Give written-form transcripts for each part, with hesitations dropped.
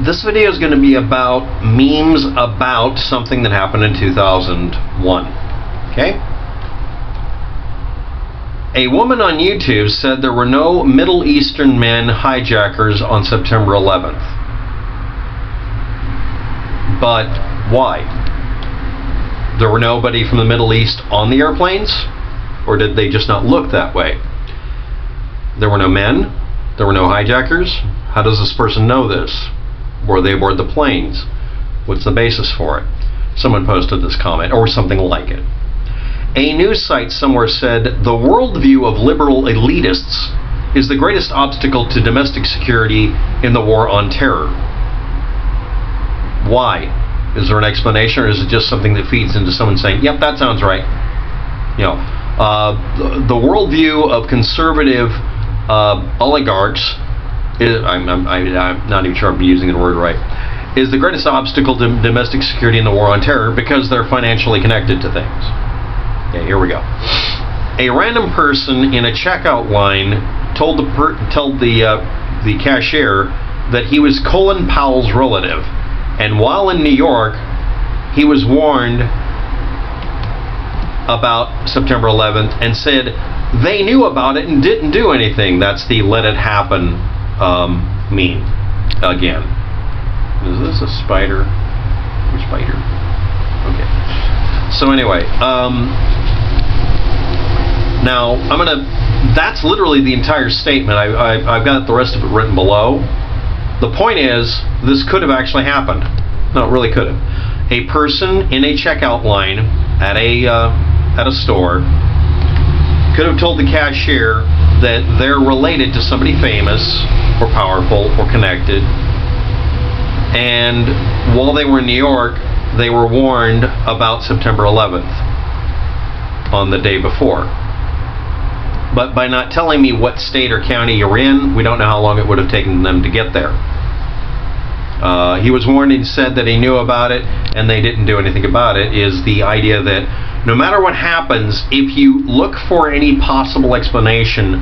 This video is going to be about memes about something that happened in 2001. Okay? A woman on YouTube said there were no Middle Eastern men hijackers on September 11th. But why? There were nobody from the Middle East on the airplanes? Or did they just not look that way? There were no men? There were no hijackers? How does this person know this? Were they aboard the planes? What's the basis for it? Someone posted this comment, or something like it. A news site somewhere said, the worldview of liberal elitists is the greatest obstacle to domestic security in the war on terror. Why? Is there an explanation, or is it just something that feeds into someone saying, yep, that sounds right? You know, the worldview of conservative oligarchs, I'm not even sure I'm using the word right, is the greatest obstacle to domestic security in the war on terror because they're financially connected to things. Okay, here we go. A random person in a checkout line told the cashier that he was Colin Powell's relative, and while in New York, he was warned about September 11th and said they knew about it and didn't do anything. That's the let it happen meme again. Is this a spider? Which spider? Okay. So anyway, now that's literally the entire statement. I've got the rest of it written below. The point is, this could have actually happened. No, it really could have. A person in a checkout line at a store could have told the cashier that they're related to somebody famous or powerful or connected, and while they were in New York, they were warned about September 11th on the day before. But by not telling me what state or county you're in, we don't know how long it would have taken them to get there. He was warned and said that he knew about it and they didn't do anything about it, is the idea that no matter what happens, if you look for any possible explanation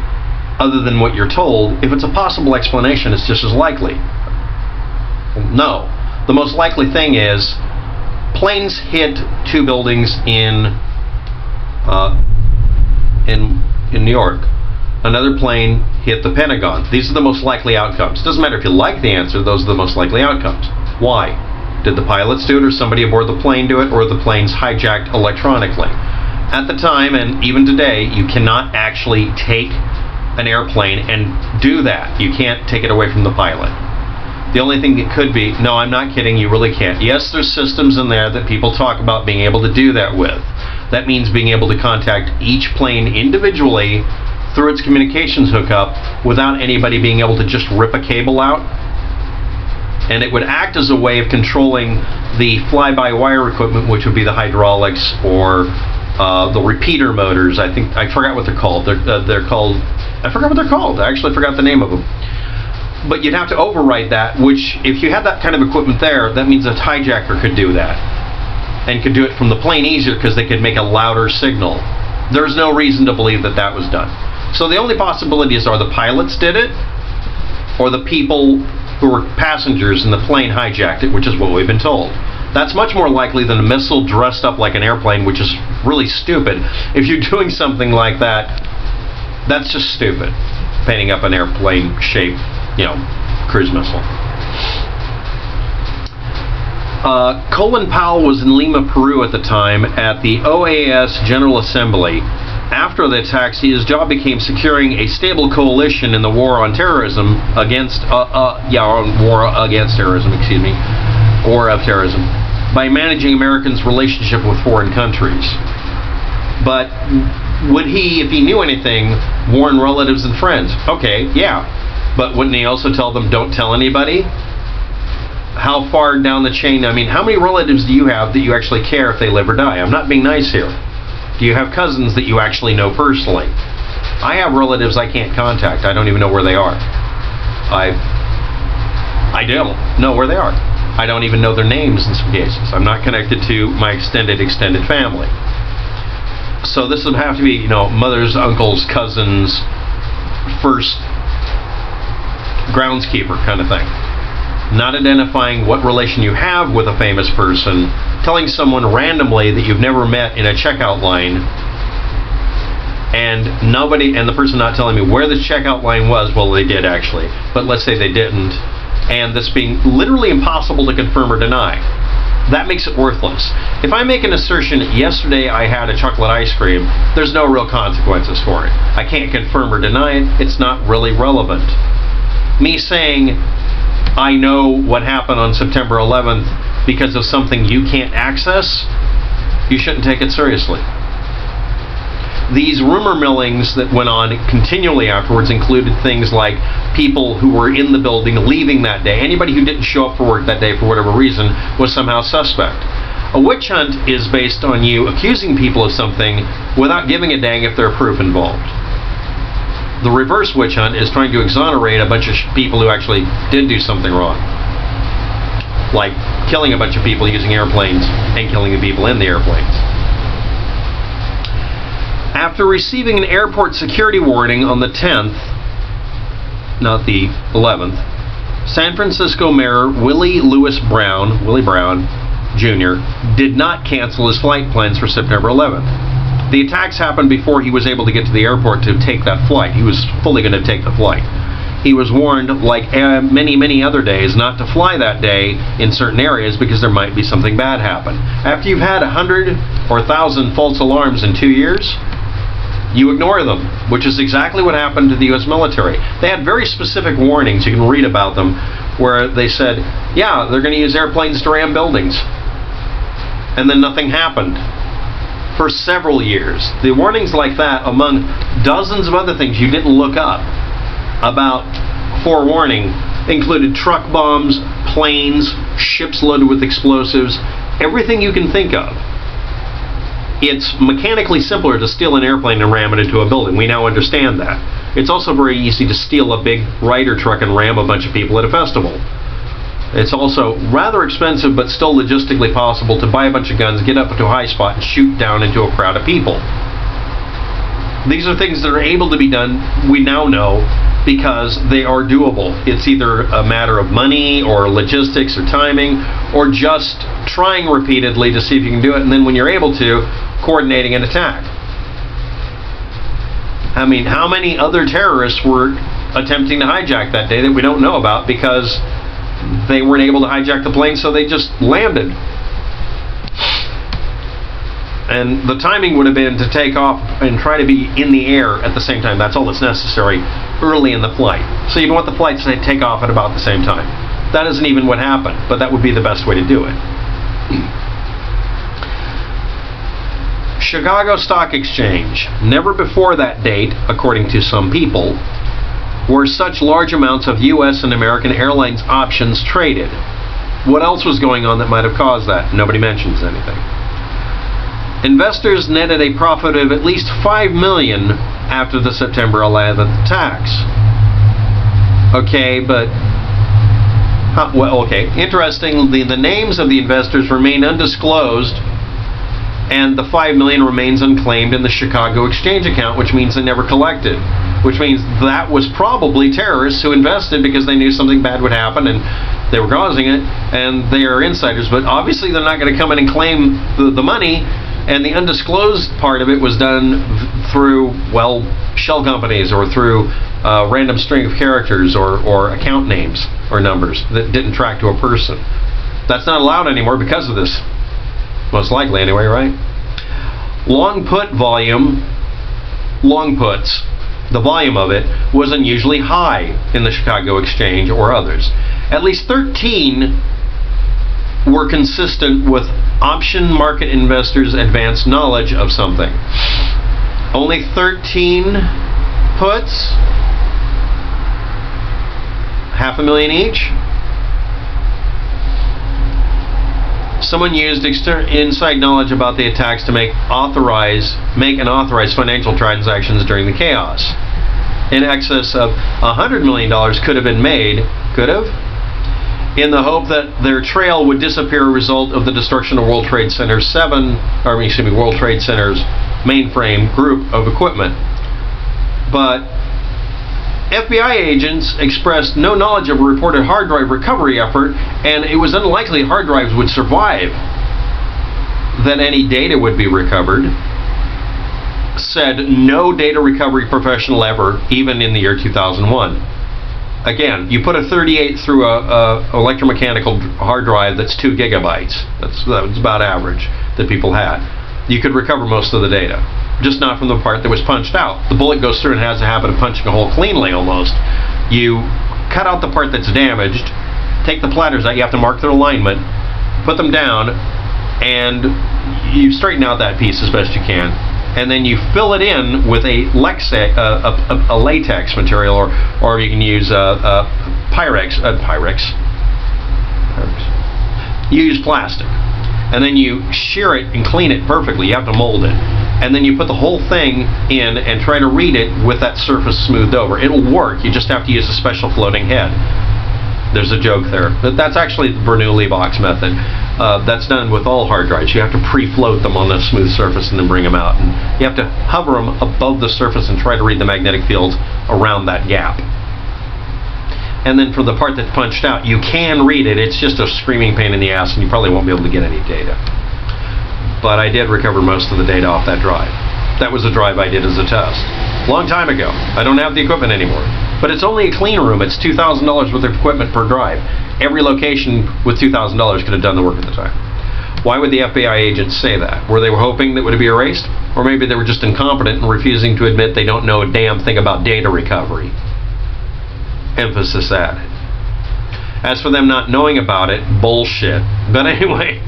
other than what you're told, if it's a possible explanation, it's just as likely. No. The most likely thing is planes hit two buildings in New York. Another plane hit the Pentagon. These are the most likely outcomes. Doesn't matter if you like the answer, those are the most likely outcomes. Why? Did the pilots do it, or somebody aboard the plane do it, or the plane's hijacked electronically? At the time, and even today, you cannot actually take an airplane and do that. You can't take it away from the pilot. The only thing it could be, no, I'm not kidding, you really can't. Yes, there's systems in there that people talk about being able to do that with. That means being able to contact each plane individually through its communications hookup without anybody being able to just rip a cable out. And it would act as a way of controlling the fly-by-wire equipment, which would be the hydraulics or the repeater motors. I forgot what they're called. They're called, I forgot what they're called. I actually forgot the name of them. But you'd have to override that, which if you had that kind of equipment there, that means a hijacker could do that. And could do it from the plane easier because they could make a louder signal. There's no reason to believe that that was done. So the only possibilities are the pilots did it, or the people who were passengers in the plane hijacked it, which is what we've been told. That's much more likely than a missile dressed up like an airplane, which is really stupid. If you're doing something like that, that's just stupid. Painting up an airplane shape, cruise missile. Colin Powell was in Lima, Peru at the time at the OAS General Assembly. After the attacks, his job became securing a stable coalition in the war on terrorism war of terrorism, by managing Americans' relationship with foreign countries. But would he, if he knew anything, warn relatives and friends? Okay, yeah. But wouldn't he also tell them, don't tell anybody? How far down the chain, how many relatives do you have that you actually care if they live or die? I'm not being nice here. Do you have cousins that you actually know personally? I have relatives I can't contact. I don't even know where they are. I don't know where they are. I don't even know their names in some cases. I'm not connected to my extended family. So this would have to be, mothers, uncles, cousins, first groundskeeper kind of thing. not identifying what relation you have with a famous person, telling someone randomly that you've never met in a checkout line, and the person not telling me where the checkout line was. Well, they did actually, but let's say they didn't, and this being literally impossible to confirm or deny. That makes it worthless. If I make an assertion, yesterday I had a chocolate ice cream, there's no real consequences for it. I can't confirm or deny it. It's not really relevant. Me saying I know what happened on September 11th because of something you can't access, you shouldn't take it seriously. These rumor millings that went on continually afterwards included things like people who were in the building leaving that day. Anybody who didn't show up for work that day for whatever reason was somehow suspect. A witch hunt is based on you accusing people of something without giving a dang if there are proof involved. The reverse witch hunt is trying to exonerate a bunch of people who actually did do something wrong. Like killing a bunch of people using airplanes and killing the people in the airplanes. After receiving an airport security warning on the 10th, not the 11th, San Francisco Mayor Willie Brown Jr. did not cancel his flight plans for September 11th. The attacks happened before he was able to get to the airport to take that flight. He was fully going to take the flight. He was warned, like many other days, not to fly that day in certain areas because there might be something bad happen. After you've had 100 or 1,000 false alarms in 2 years, you ignore them, which is exactly what happened to the U.S. military. They had very specific warnings, you can read about them, where they said, yeah, they're going to use airplanes to ram buildings. And then nothing happened for several years. The warnings like that, among dozens of other things you didn't look up about forewarning, included truck bombs, planes, ships loaded with explosives, everything you can think of. It's mechanically simpler to steal an airplane and ram it into a building. We now understand that. It's also very easy to steal a big Ryder truck and ram a bunch of people at a festival. It's also rather expensive, but still logistically possible to buy a bunch of guns, get up to a high spot, and shoot down into a crowd of people. These are things that are able to be done, we now know, because they are doable. It's either a matter of money or logistics or timing, or just trying repeatedly to see if you can do it, and then when you're able to, coordinating an attack. I mean, how many other terrorists were attempting to hijack that day that we don't know about because they weren't able to hijack the plane, so they just landed? And the timing would have been to take off and try to be in the air at the same time. That's all that's necessary early in the flight. So you'd want the flights to take off at about the same time. That isn't even what happened, but that would be the best way to do it. Chicago Stock Exchange. Never before that date, according to some people, were such large amounts of U.S. and American Airlines options traded. What else was going on that might have caused that? Nobody mentions anything. Investors netted a profit of at least $5 million after the September 11th attacks. Okay, but interestingly, the names of the investors remain undisclosed, and the $5 million remains unclaimed in the Chicago Exchange account, which means they never collected. Which means that was probably terrorists who invested because they knew something bad would happen and they were causing it, and they are insiders. But obviously they're not going to come in and claim the money, and the undisclosed part of it was done through, well, shell companies or through a random string of characters or account names or numbers that didn't track to a person. That's not allowed anymore because of this. Most likely anyway, right? Long puts, the volume of it was unusually high in the Chicago Exchange or others. At least 13 were consistent with option market investors' advanced knowledge of something. Only 13 puts, $500,000 each. Someone used inside knowledge about the attacks to make and authorize financial transactions during the chaos. In excess of $100 million could have been made, in the hope that their trail would disappear as a result of the destruction of World Trade Center's mainframe group of equipment. But FBI agents expressed no knowledge of a reported hard drive recovery effort, and it was unlikely hard drives would survive, that any data would be recovered. Said no data recovery professional ever, even in the year 2001. Again, you put a 38 through a electromechanical hard drive that's 2 gigabytes. That's about average that people had. You could recover most of the data, just not from the part that was punched out. The bullet goes through and has a habit of punching a hole cleanly almost. You cut out the part that's damaged, take the platters out, you have to mark their alignment, put them down, and you straighten out that piece as best you can. And then you fill it in with a latex material, or you can use Pyrex. You use plastic, and then you shear it and clean it perfectly. You have to mold it, and then you put the whole thing in and try to read it with that surface smoothed over. It'll work. You just have to use a special floating head. There's a joke there. That's actually the Bernoulli box method. That's done with all hard drives. You have to pre-float them on a smooth surface and then bring them out. And you have to hover them above the surface and try to read the magnetic fields around that gap. And then for the part that's punched out, you can read it. It's just a screaming pain in the ass, and you probably won't be able to get any data. But I did recover most of the data off that drive. That was a drive I did as a test. Long time ago. I don't have the equipment anymore. But it's only a clean room. It's $2,000 worth of equipment per drive. Every location with $2,000 could have done the work at the time. Why would the FBI agents say that? Were they hoping that it would be erased? Or maybe they were just incompetent and refusing to admit they don't know a damn thing about data recovery. Emphasis added. As for them not knowing about it, bullshit. But anyway,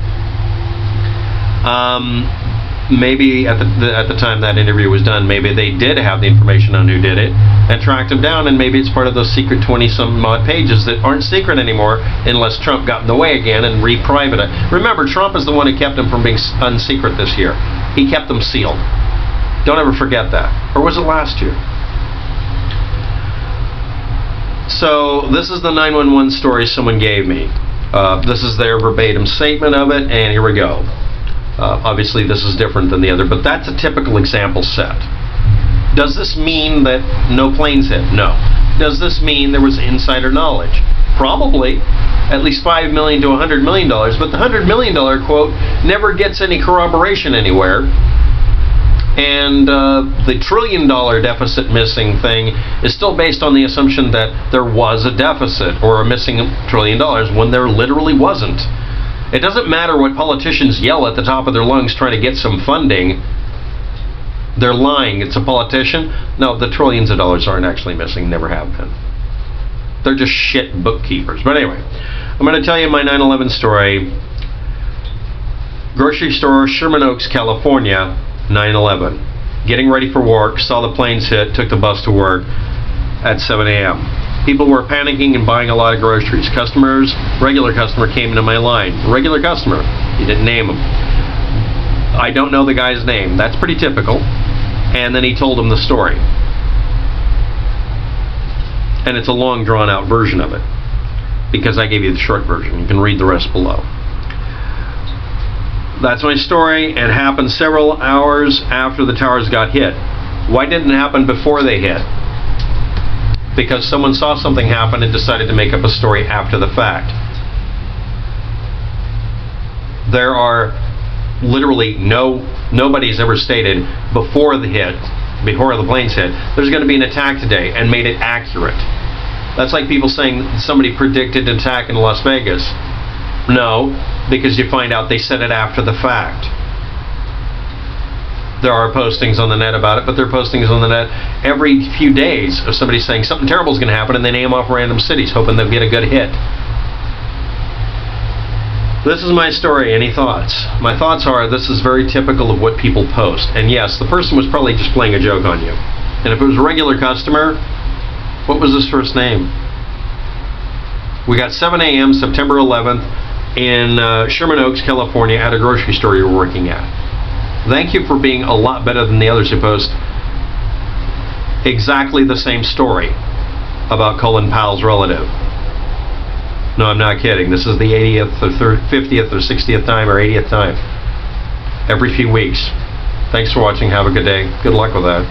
maybe at the time that interview was done, maybe they did have the information on who did it and tracked him down, and maybe it's part of those secret 20-some-odd pages that aren't secret anymore unless Trump got in the way again and re-private it. Remember, Trump is the one who kept them from being unsecret this year. He kept them sealed. Don't ever forget that. Or was it last year? So this is the 911 story someone gave me. This is their verbatim statement of it, and here we go. Obviously this is different than the other, but that's a typical example set. Does this mean that no planes hit? No. Does this mean there was insider knowledge? Probably. At least $5 million to $100 million, but the $100 million quote never gets any corroboration anywhere. And the $1 trillion deficit missing thing is still based on the assumption that there was a deficit or a missing $1 trillion when there literally wasn't. It doesn't matter what politicians yell at the top of their lungs trying to get some funding. They're lying. It's a politician. No, the trillions of dollars aren't actually missing. Never have been. They're just shit bookkeepers. But anyway, I'm going to tell you my 9/11 story. Grocery store, Sherman Oaks, California, 9/11. Getting ready for work, saw the planes hit, took the bus to work at 7 a.m. People were panicking and buying a lot of groceries. Customers, regular customer came into my line. Regular customer. He didn't name him. I don't know the guy's name. That's pretty typical. And then he told him the story. And it's a long drawn out version of it, because I gave you the short version. You can read the rest below. That's my story. It happened several hours after the towers got hit. Why didn't it happen before they hit? Because someone saw something happen and decided to make up a story after the fact. There are literally nobody's ever stated before the planes hit, there's going to be an attack today, and made it accurate. That's like people saying somebody predicted an attack in Las Vegas. No, because you find out they said it after the fact. There are postings on the net about it, but there are postings on the net every few days of somebody saying something terrible is going to happen, and they name off random cities, hoping they'll get a good hit. This is my story. Any thoughts? My thoughts are, this is very typical of what people post. And yes, the person was probably just playing a joke on you. And if it was a regular customer, what was his first name? We got 7 a.m. September 11th in Sherman Oaks, California, at a grocery store you were working at. Thank you for being a lot better than the others who post exactly the same story about Colin Powell's relative. No, I'm not kidding. This is the 80th or 50th or 60th time or 80th time. Every few weeks. Thanks for watching. Have a good day. Good luck with that.